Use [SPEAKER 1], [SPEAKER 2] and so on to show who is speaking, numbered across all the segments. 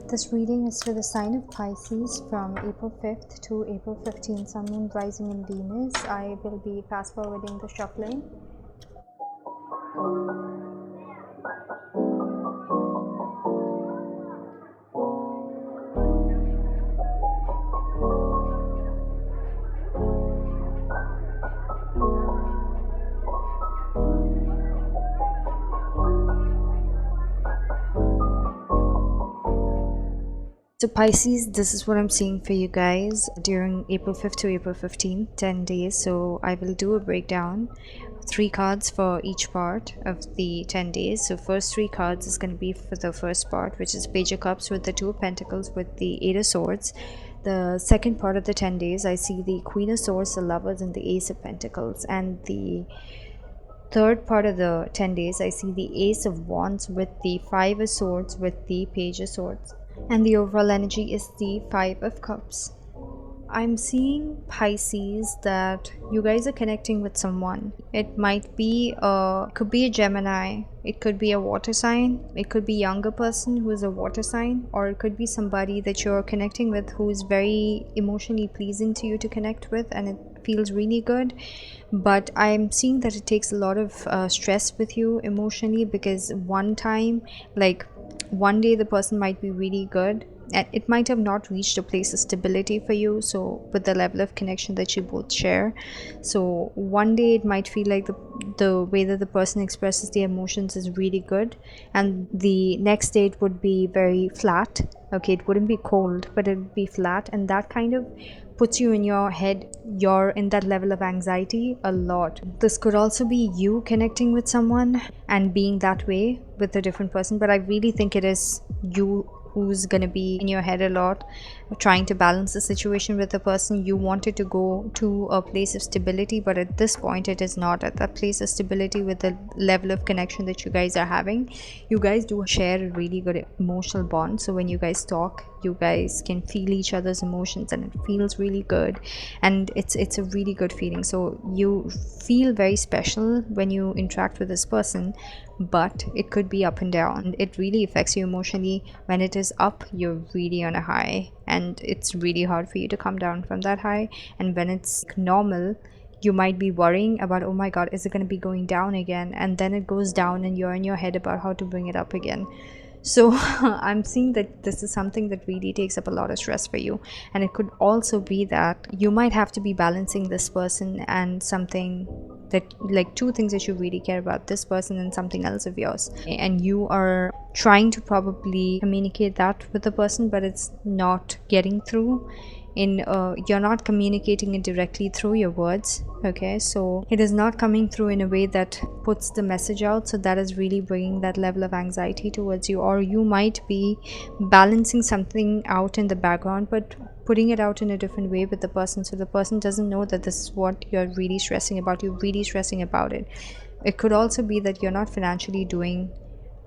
[SPEAKER 1] This reading is for the sign of Pisces from April 5th to April 15th, Sun, Moon, Rising in Venus. I will be fast forwarding the shuffling. So Pisces, this is what I'm seeing for you guys during April 5th to April 15th, 10 days. So I will do a breakdown, 3 cards for each part of the 10 days. So first 3 cards is going to be for the first part, which is Page of Cups with the 2 of Pentacles with the 8 of Swords. The second part of the 10 days, I see the Queen of Swords, the Lovers, and the Ace of Pentacles. And the third part of the 10 days, I see the Ace of Wands with the 5 of Swords with the Page of Swords. And the overall energy is the 5 of Cups. I'm seeing, Pisces, that you guys are connecting with someone. It might be could be a Gemini, it could be a water sign, it could be a younger person who is a water sign, or it could be somebody that you're connecting with who is very emotionally pleasing to you to connect with, and it feels really good. But I'm seeing that it takes a lot of stress with you emotionally, because one day the person might be really good and it might have not reached a place of stability for you, so with the level of connection that you both share. So one day it might feel like the way that the person expresses the emotions is really good, and the next day it would be very flat. Okay, it wouldn't be cold, but it would be flat, and that kind of puts you in your head, you're in that level of anxiety a lot. This could also be you connecting with someone and being that way with a different person, but I really think it is you who's gonna be in your head a lot, trying to balance the situation with the person. You wanted to go to a place of stability, but at this point it is not at that place of stability with the level of connection that you guys are having. You guys do share a really good emotional bond, so when you guys talk, you guys can feel each other's emotions and it feels really good, and it's a really good feeling. So you feel very special when you interact with this person, but it could be up and down. It really affects you emotionally. When it is up, you're really on a high, and it's really hard for you to come down from that high. And when it's normal, you might be worrying about, oh my god, is it going to be going down again? And then it goes down and you're in your head about how to bring it up again. So I'm seeing that this is something that really takes up a lot of stress for you, and it could also be that you might have to be balancing this person and something that, like, 2 things that you really care about, this person and something else of yours, and you are trying to probably communicate that with the person, but it's not getting through. You're not communicating it directly through your words. Okay, so it is not coming through in a way that puts the message out, so that is really bringing that level of anxiety towards you. Or you might be balancing something out in the background but putting it out in a different way with the person, so the person doesn't know that this is what you're really stressing about. You're really stressing about it. It could also be that you're not financially doing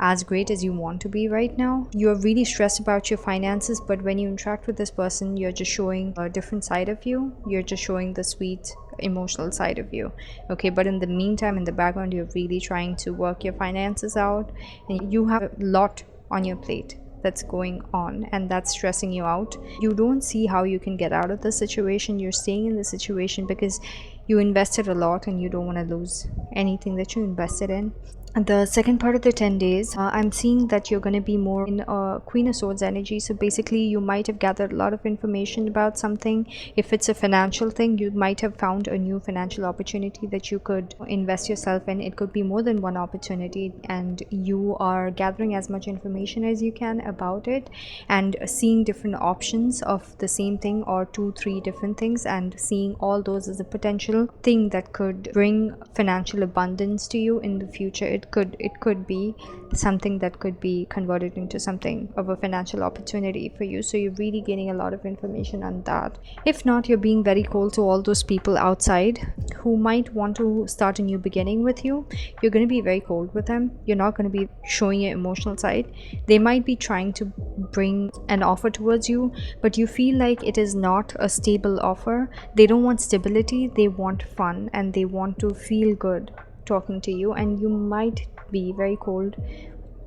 [SPEAKER 1] as great as you want to be right now. You're really stressed about your finances, but when you interact with this person, you're just showing a different side of you. You're just showing the sweet emotional side of you. Okay, but in the meantime, in the background, you're really trying to work your finances out, and you have a lot on your plate that's going on, and that's stressing you out. You don't see how you can get out of the situation. You're staying in the situation because you invested a lot and you don't want to lose anything that you invested in. The second part of the 10 days, I'm seeing that you're going to be more in Queen of Swords energy. So basically you might have gathered a lot of information about something. If it's a financial thing, you might have found a new financial opportunity that you could invest yourself in. It could be more than one opportunity, and you are gathering as much information as you can about it and seeing different options of the same thing, or 2-3 different things, and seeing all those as a potential thing that could bring financial abundance to you in the future. It could be something that could be converted into something of a financial opportunity for you. So you're really gaining a lot of information on that. If not, you're being very cold to all those people outside who might want to start a new beginning with you. You're going to be very cold with them. You're not going to be showing your emotional side. They might be trying to bring an offer towards you, but you feel like it is not a stable offer. They don't want stability, they want fun, and they want to feel good talking to you, and you might be very cold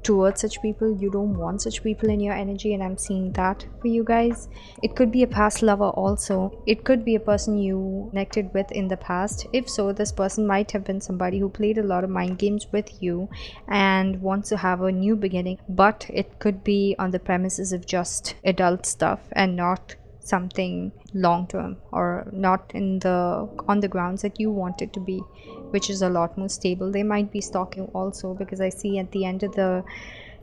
[SPEAKER 1] towards such people. You don't want such people in your energy, and I'm seeing that for you guys. It could be a past lover also. It could be a person you connected with in the past. If so, this person might have been somebody who played a lot of mind games with you and wants to have a new beginning, but it could be on the premises of just adult stuff and not something long term, or not in the on the grounds that you want it to be, which is a lot more stable. They might be stalking also, because I see at the end of the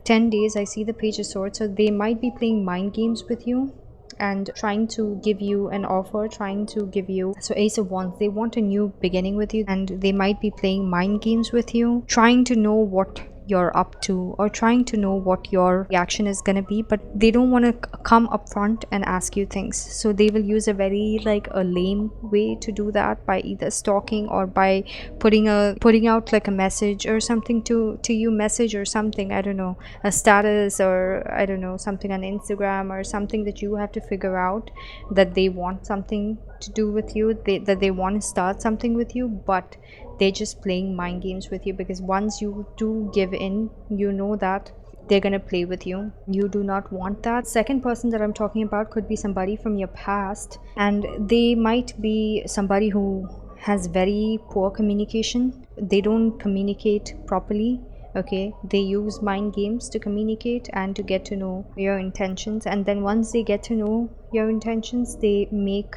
[SPEAKER 1] 10 days I see the page of swords, so they might be playing mind games with you and trying to give you an offer, trying to give you, so ace of wands, they want a new beginning with you, and they might be playing mind games with you, trying to know what you're up to, or trying to know what your reaction is going to be, but they don't want to come up front and ask you things. So they will use a very like a lame way to do that, by either stalking or by putting out like a message or something to you, message or something, I don't know, a status, or I don't know, something on Instagram or something that you have to figure out that they want something to do with you, that they want to start something with you, but they're just playing mind games with you, because once you do give in, you know that they're gonna play with you. You do not want that. Second person that I'm talking about could be somebody from your past, and they might be somebody who has very poor communication. They don't communicate properly. Okay, they use mind games to communicate and to get to know your intentions, and then once they get to know your intentions, they make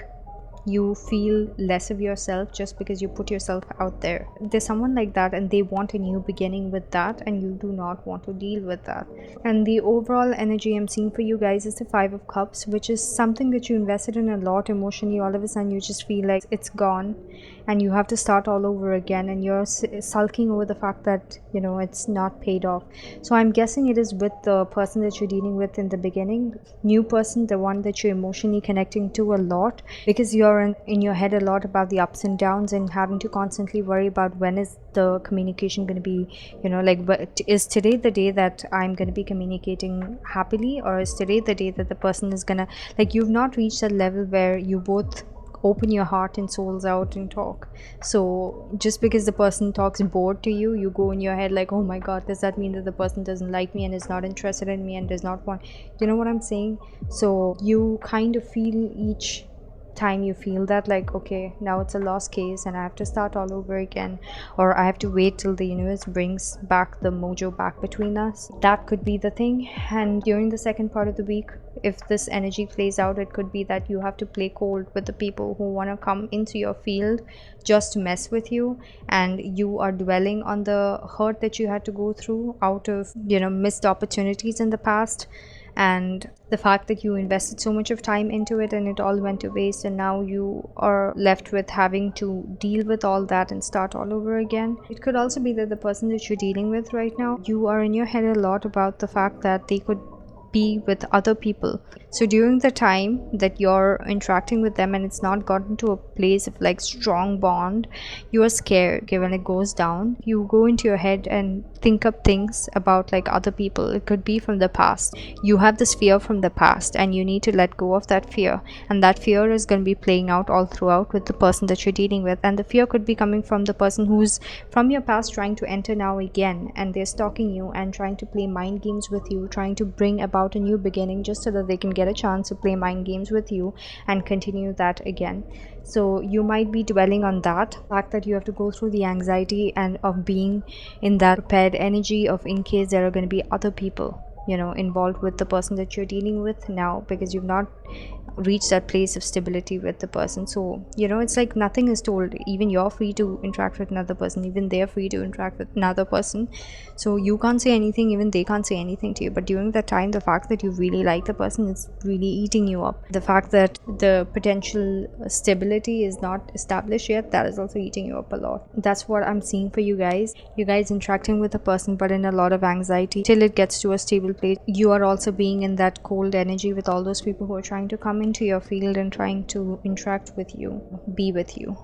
[SPEAKER 1] you feel less of yourself just because you put yourself out there. There's someone like that, and they want a new beginning with that, and you do not want to deal with that. And the overall energy I'm seeing for you guys is the 5 of Cups, which is something that you invested in a lot emotionally. All of a sudden you just feel like it's gone and you have to start all over again, and you're sulking over the fact that it's not paid off. So I'm guessing it is with the person that you're dealing with in the beginning, new person, the one that you're emotionally connecting to a lot, because you're in your head a lot about the ups and downs, and having to constantly worry about when is the communication going to be, is today the day that I'm going to be communicating happily, or is today the day that the person is gonna, like, you've not reached that level where you both open your heart and souls out and talk. So just because the person talks bored to you, you go in your head like, oh my god, does that mean that the person doesn't like me and is not interested in me and does not want, you know what I'm saying? So you kind of feel each time you feel that, like, okay, now it's a lost case and I have to start all over again, or I have to wait till the universe brings back the mojo back between us. That could be the thing. And during the second part of the week, if this energy plays out, it could be that you have to play cold with the people who want to come into your field just to mess with you, and you are dwelling on the hurt that you had to go through out of missed opportunities in the past, and the fact that you invested so much of time into it and it all went to waste, and now you are left with having to deal with all that and start all over again. It could also be that the person that you're dealing with right now, you are in your head a lot about the fact that they could be with other people. So during the time that you're interacting with them and it's not gotten to a place of like strong bond, you are scared. Okay, when it goes down, you go into your head and think up things about like other people. It could be from the past. You have this fear from the past and you need to let go of that fear, and that fear is going to be playing out all throughout with the person that you're dealing with. And the fear could be coming from the person who's from your past trying to enter now again, and they're stalking you and trying to play mind games with you, trying to bring about a new beginning just so that they can get a chance to play mind games with you and continue that again. So you might be dwelling on that fact that you have to go through the anxiety and of being in that prepared energy of, in case there are going to be other people involved with the person that you're dealing with now, because you've not reach that place of stability with the person. So it's like nothing is told. Even you're free to interact with another person, even they're free to interact with another person. So you can't say anything, even they can't say anything to you. But during that time, the fact that you really like the person is really eating you up. The fact that the potential stability is not established yet, that is also eating you up a lot. That's what I'm seeing for you guys. You guys interacting with a person but in a lot of anxiety till it gets to a stable place. You are also being in that cold energy with all those people who are trying to come into your field and trying to interact with you, be with you.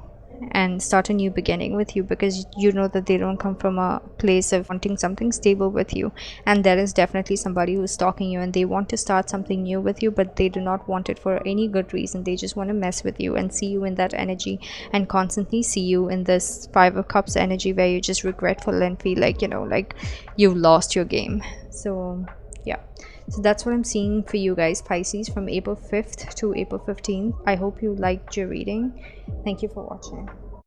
[SPEAKER 1] and start a new beginning with you, because you know that they don't come from a place of wanting something stable with you. And there is definitely somebody who's stalking you and they want to start something new with you, but they do not want it for any good reason. They just want to mess with you and see you in that energy, and constantly see you in this Five of Cups energy where you're just regretful and feel like, you know, like you've lost your game. So yeah, so that's what I'm seeing for you guys, Pisces, from April 5th to April 15th. I hope you liked your reading. Thank you for watching.